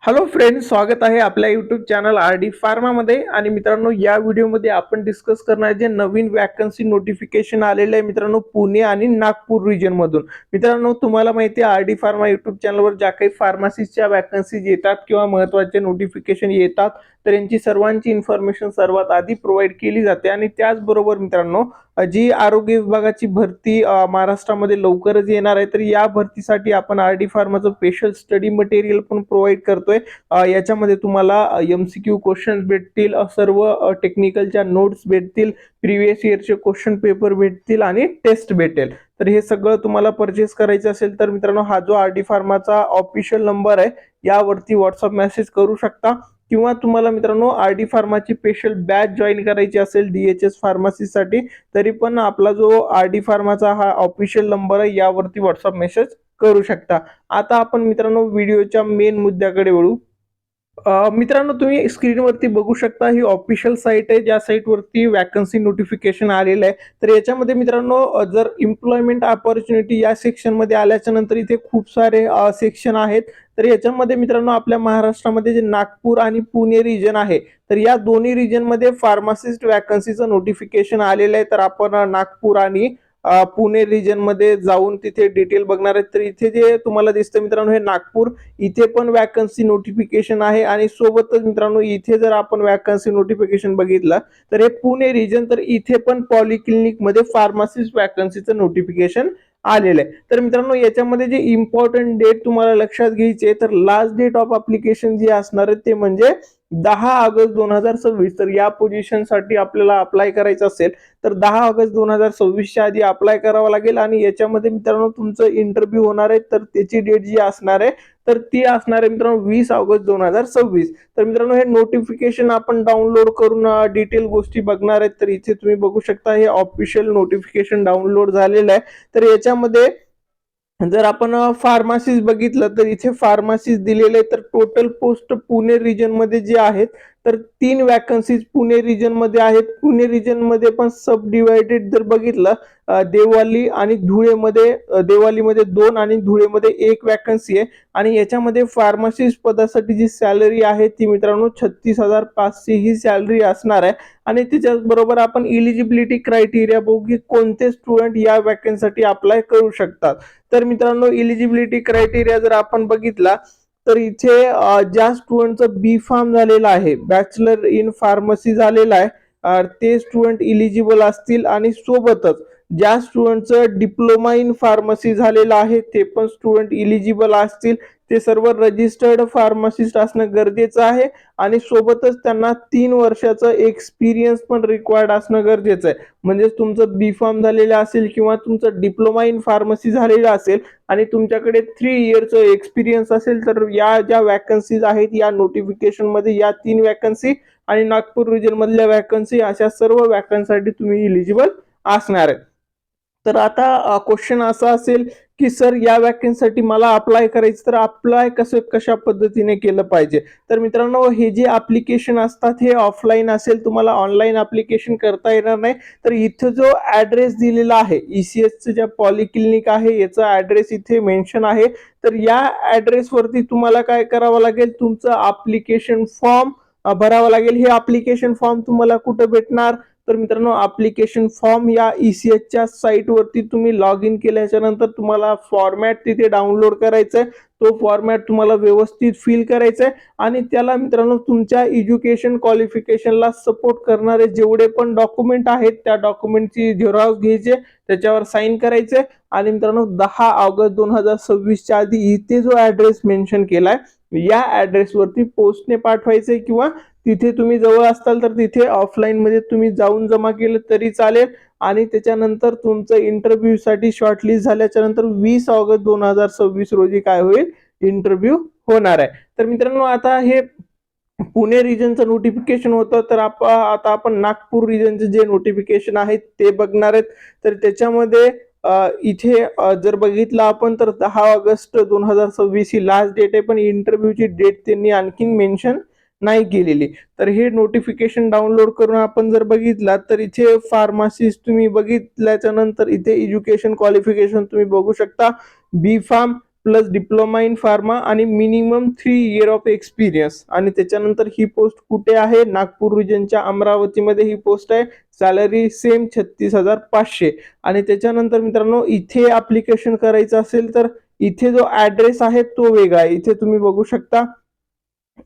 Hello friends, स्वागत आहे आपल्या यूट्यूब चॅनल आर डी फार्मामध्ये. आणि मित्रांनो, या व्हिडिओमध्ये आपण डिस्कस करणार जे नवीन वॅकन्सी नोटिफिकेशन आलेलं आहे मित्रांनो, पुणे आणि नागपूर रिजन मधून. मित्रांनो, तुम्हाला माहिती आहे आर डी फार्मा यूट्यूब चॅनलवर ज्या काही फार्मसीच्या वॅकन्सीज येतात किंवा महत्त्वाचे नोटिफिकेशन येतात, तर यांची सर्वांची इन्फॉर्मेशन सर्वात आधी प्रोव्हाइड केली जाते. आणि त्याचबरोबर मित्रांनो, जी आरोग्य विभागाची भरती महाराष्ट्रामध्ये लवकरच येणार आहे, तर या भरतीसाठी आपण आर डी फार्माचं स्पेशल स्टडी मटेरियल पण प्रोव्हाइड करतोय. याच्यामध्ये तुम्हाला MCQ क्वेश्चन्स भेटतील, सर्व टेक्निकलच्या नोट्स भेटतील, प्रिव्हियस इयरचे क्वेश्चन पेपर भेटतील आणि टेस्ट भेटेल. तर हे सगळं तुम्हाला परचेस करायचं असेल तर मित्रांनो, हा जो आर डी फार्माचा ऑफिशियल नंबर आहे यावरती व्हॉट्सअप मेसेज करू शकता. किंवा तुम्हाला मित्रांनो आर डी फार्माची स्पेशल बॅच जॉईन करायची असेल DHS फार्मसीसाठी, तरी पण आपला जो आर डी फार्माचा हा ऑफिशियल नंबर आहे यावरती व्हॉट्सअप मेसेज करू शकता. आता आपण मित्रांनो व्हिडिओच्या मेन मुद्द्याकडे वळू. मित्रांनो, तुम्ही स्क्रीनवरती बघू शकता ही ऑफिशियल साईट आहे, ज्या साईटवरती वॅकन्सी नोटिफिकेशन आलेलं आहे. तर याच्यामध्ये मित्रांनो, जर एम्प्लॉयमेंट अपॉर्च्युनिटी या सेक्शनमध्ये आल्याच्या नंतर इथे खूप सारे सेक्शन आहेत. तर याच्यामध्ये मित्रांनो, आपल्या महाराष्ट्रामध्ये जे नागपूर आणि पुणे रिजन आहे, तर या दोन्ही रिजनमध्ये फार्मासिस्ट वॅकन्सीचं नोटिफिकेशन आलेलं आहे. तर आपण नागपूर आणि पुणे रिजन मध्ये जाऊन तिथे डिटेल बघणार आहेत. तर इथे जे तुम्हाला दिसतं मित्रांनो, हे नागपूर, इथे पण वॅकन्सी नोटिफिकेशन आहे. आणि सोबतच मित्रांनो, इथे जर आपण वॅकन्सी नोटिफिकेशन बघितलं तर हे पुणे रिजन, तर इथे पण पॉलिक्लिनिक मध्ये फार्मासिस्ट वॅकन्सीचं नोटिफिकेशन आलेलं आहे. तर मित्रांनो, याच्यामध्ये जे इम्पॉर्टंट डेट तुम्हाला लक्षात घ्यायचे, तर लास्ट डेट ऑफ अप्लिकेशन जे असणार आहे ते म्हणजे 10 ऑगस्ट 2026. तर या पोझिशनसाठी आपल्याला अप्लाय करायचं असेल तर 10 ऑगस्ट 2026च्या आधी अप्लाय करावं लागेल. आणि याच्यामध्ये मित्रांनो, तुमचं इंटरव्ह्यू होणार आहे, तर त्याची डेट जी असणार आहे तर ती असणार आहे मित्रांनो 20 ऑगस्ट 2026. तर मित्रांनो, हे नोटिफिकेशन आपण डाउनलोड करून डिटेल गोष्टी बघणार आहेत. तर इथे तुम्ही बघू शकता, हे ऑफिशियल नोटिफिकेशन डाउनलोड झालेलं आहे. तर याच्यामध्ये जर आपण फार्मसीज बघितलं तर इथे फार्मसीज दिलेले आहे. तर टोटल पोस्ट पुणे रिजन मध्ये जे आहेत, तर 3 वॅकन्सीज पुणे रिजन मध्ये आहेत. पुणे रिजन मध्ये पण सब डिवायडेड जर बघितलं, देवाली आणि धुळेमध्ये, देवालीमध्ये 2 आणि धुळेमध्ये 1 वॅकन्सी आहे. आणि याच्यामध्ये फार्मसिस्ट पदासाठी जी सॅलरी आहे ती मित्रांनो 36,500 ही सॅलरी असणार आहे. आणि त्याच्याबरोबर आपण इलिजिबिलिटी क्रायटेरिया बघू की कोणते स्टुडंट या वॅकन्सीसाठी अप्लाय करू शकतात. तर मित्रांनो, इलिजिबिलिटी क्रायटेरिया जर आपण बघितला तर इथे ज्या स्टुडंटचं बी फार्म झालेलं आहे, बॅचलर इन फार्मसी झालेलं आहे, ते स्टुडंट इलिजिबल असतील. आणि सोबतच ज्या स्टुडंटचं डिप्लोमा इन फार्मसी झालेलं आहे ते पण स्टुडंट इलिजिबल असतील. ते सर्व रजिस्टर्ड फार्मासिस्ट असणं गरजेचं आहे. आणि सोबतच त्यांना 3 वर्षाचा एक्सपिरियन्स पण रिक्वायर्ड असणं गरजेचं आहे. म्हणजे तुमचं बी फार्म झालेलं असेल किंवा तुमचं डिप्लोमा इन फार्मसी झालेलं असेल आणि तुमच्याकडे 3 इयरचं एक्सपिरियन्स असेल, तर या ज्या वॅकन्सीज आहेत या नोटिफिकेशन मध्ये, या 3 वॅकन्सी आणि नागपूर रिजन मधल्या वॅकन्सी, अशा सर्व वॅकन्सीसाठी तुम्ही इलिजिबल असणार आहे. तर आता क्वेश्चन असा असेल की सर, या वॅकन्सीसाठी मला अप्लाय करायचं, तर अप्लाय कशा पद्धतीने केलं पाहिजे. तर मित्रांनो, हे जे अप्लिकेशन असतात हे ऑफलाईन असेल, तुम्हाला ऑनलाईन अप्लिकेशन करता येणार नाही. तर इथं जो ऍड्रेस दिलेला आहे, ECHचं ज्या पॉलिक्लिनिक आहे याचा ऍड्रेस इथे मेन्शन आहे. तर या ऍड्रेसवरती तुम्हाला काय करावं लागेल, तुमचं अप्लिकेशन फॉर्म भरावा लागेल. हे अप्लिकेशन फॉर्म तुम्हाला कुठं भेटणार, तर मित्रांनो, अप्लिकेशन फॉर्म या ECHच्या साईटवरती तुम्ही लॉग इन केल्याच्या नंतर तुम्हाला फॉर्मॅट तिथे डाउनलोड करायचा आहे. तो फॉर्मॅट तुम्हाला व्यवस्थित फिल करायचा आहे. आणि त्याला मित्रांनो, तुमच्या एज्युकेशन क्वालिफिकेशनला सपोर्ट करणारे जेवढे पण डॉक्युमेंट आहेत त्या डॉक्युमेंटची झेरॉक्स घ्यायचे, त्याच्यावर साईन करायचे. आणि मित्रांनो, 10 ऑगस्ट 2026च्या आधी इथे जो ऍड्रेस मेन्शन केलाय या ऍड्रेसवरती पोस्टने पाठवायचे, किंवा तिथे तुम्ही जवळ असताल तर तिथे ऑफलाईन मध्ये तुम्ही जाऊन जमा केलं तरी चालेल. आणि त्याच्यानंतर तुमचं इंटरव्ह्यू साठी शॉर्टलिस्ट झाल्याच्या नंतर 20 ऑगस्ट 2026 रोजी काय होईल, इंटरव्ह्यू होणार आहे. तर मित्रांनो, आता हे पुणे रिजनचं नोटिफिकेशन होतं. तर आता आपण नागपूर रिजनचे जे नोटिफिकेशन आहेत ते बघणार आहेत. तर त्याच्यामध्ये इथे जर बघितलं आपण तर 10 ऑगस्ट 2026 ही लास्ट डेट आहे, पण इंटरव्ह्यूची डेट त्यांनी आणखीन मेन्शन नाही केलेली. तर हे नोटिफिकेशन डाउनलोड करून आपण जर बघितला तर इथे फार्मासिस्ट तुम्ही बघितल्याच्या नंतर इथे एज्युकेशन क्वालिफिकेशन तुम्ही बघू शकता, B pharm plus diploma in pharma आणि मिनिमम 3 इयर ऑफ एक्सपिरियन्स. आणि त्याच्यानंतर ही पोस्ट कुठे आहे? नागपूर रिजनच्या अमरावतीमध्ये ही पोस्ट आहे. Salary same 36,500. आणि त्याच्यानंतर मित्रांनो इथे ऍप्लिकेशन करायचं असेल तर इथे जो ऍड्रेस आहे तो वेगळा आहे. इथे तुम्ही बघू शकता,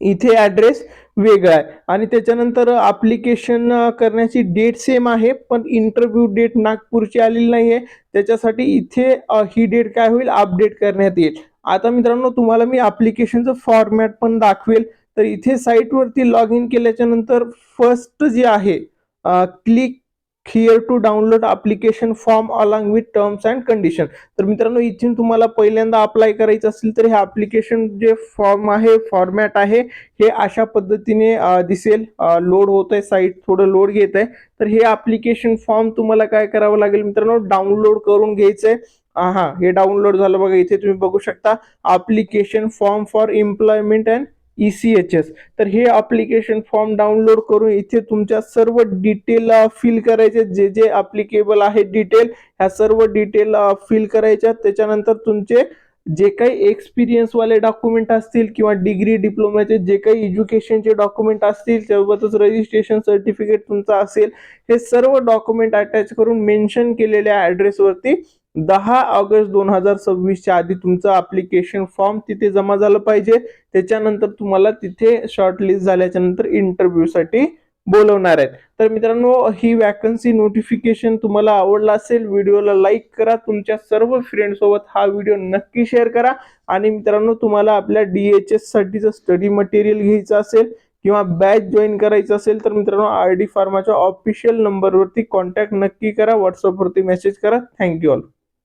इथे ऍड्रेस वेगळा आहे. आणि त्याच्यानंतर ऍप्लिकेशन करण्याची डेट सेम आहे, पण इंटरव्ह्यू डेट नागपूरची आलेली नाहीये. त्याच्यासाठी इथे ही डेट काय होईल? अपडेट करण्यात येईल. आता मित्रांनो तुम्हाला मी ऍप्लिकेशनचं फॉर्मॅट पण दाखवेल. तर इथे साईटवरती लॉग इन केल्याच्या नंतर फर्स्ट जे आहे, click here to download application form along with terms and condition. तर मित्रांनो इथून तुम्हाला पहिल्यांदा अप्लाय करायचं असेल तर हे ऍप्लिकेशन जे फॉर्म आहे, फॉर्मॅट आहे, हे अशा पद्धतीने दिसेल. लोड होत आहे, साईट थोडं लोड घेत आहे. तर हे ऍप्लिकेशन फॉर्म तुम्हाला काय करावं लागेल मित्रांनो? डाउनलोड करून घ्यायचंय. हा, हे डाउनलोड झालं बघा. इथे तुम्ही बघू शकता application form for employment and ECHS. तर हे ऍप्लिकेशन फॉर्म डाउनलोड करून इथे तुमच्या सर्व डिटेल फिल करायचे, जे जे ऍप्लिकेबल आहे डिटेल, ह्या सर्व डिटेल फिल करायच्या. त्याच्यानंतर तुमचे जे काही एक्सपिरियन्स वाले डॉक्युमेंट असतील किंवा डिग्री डिप्लोमाचे जे काही एज्युकेशनचे डॉक्युमेंट असतील, सोबतच रजिस्ट्रेशन सर्टिफिकेट तुमचा असेल, हे सर्व डॉक्युमेंट अटॅच करून मेन्शन केलेल्या ऍड्रेसवरती 10 ऑगस्ट 2026च्या आधी तुमचं ऍप्लिकेशन फॉर्म तिथे जमा झालं पाहिजे. त्याच्यानंतर तुम्हाला तिथे शॉर्टलिस्ट झाल्याच्या नंतर इंटरव्ह्यूसाठी बोलवणार आहेत. तर मित्रांनो ही वॅकन्सी नोटिफिकेशन तुम्हाला आवडला असेल, व्हिडिओला लाईक करा, तुमच्या सर्व फ्रेंड सोबत हा व्हिडिओ नक्की शेअर करा. आणि मित्रांनो तुम्हाला आपल्या DHS साठीचं स्टडी मटेरियल घ्यायचं असेल किंवा बॅच जॉईन करायचं असेल तर मित्रांनो RD फार्माच्या ऑफिशियल नंबरवरती कॉन्टॅक्ट नक्की करा, व्हॉट्सअपवरती मेसेज करा. Thank you all.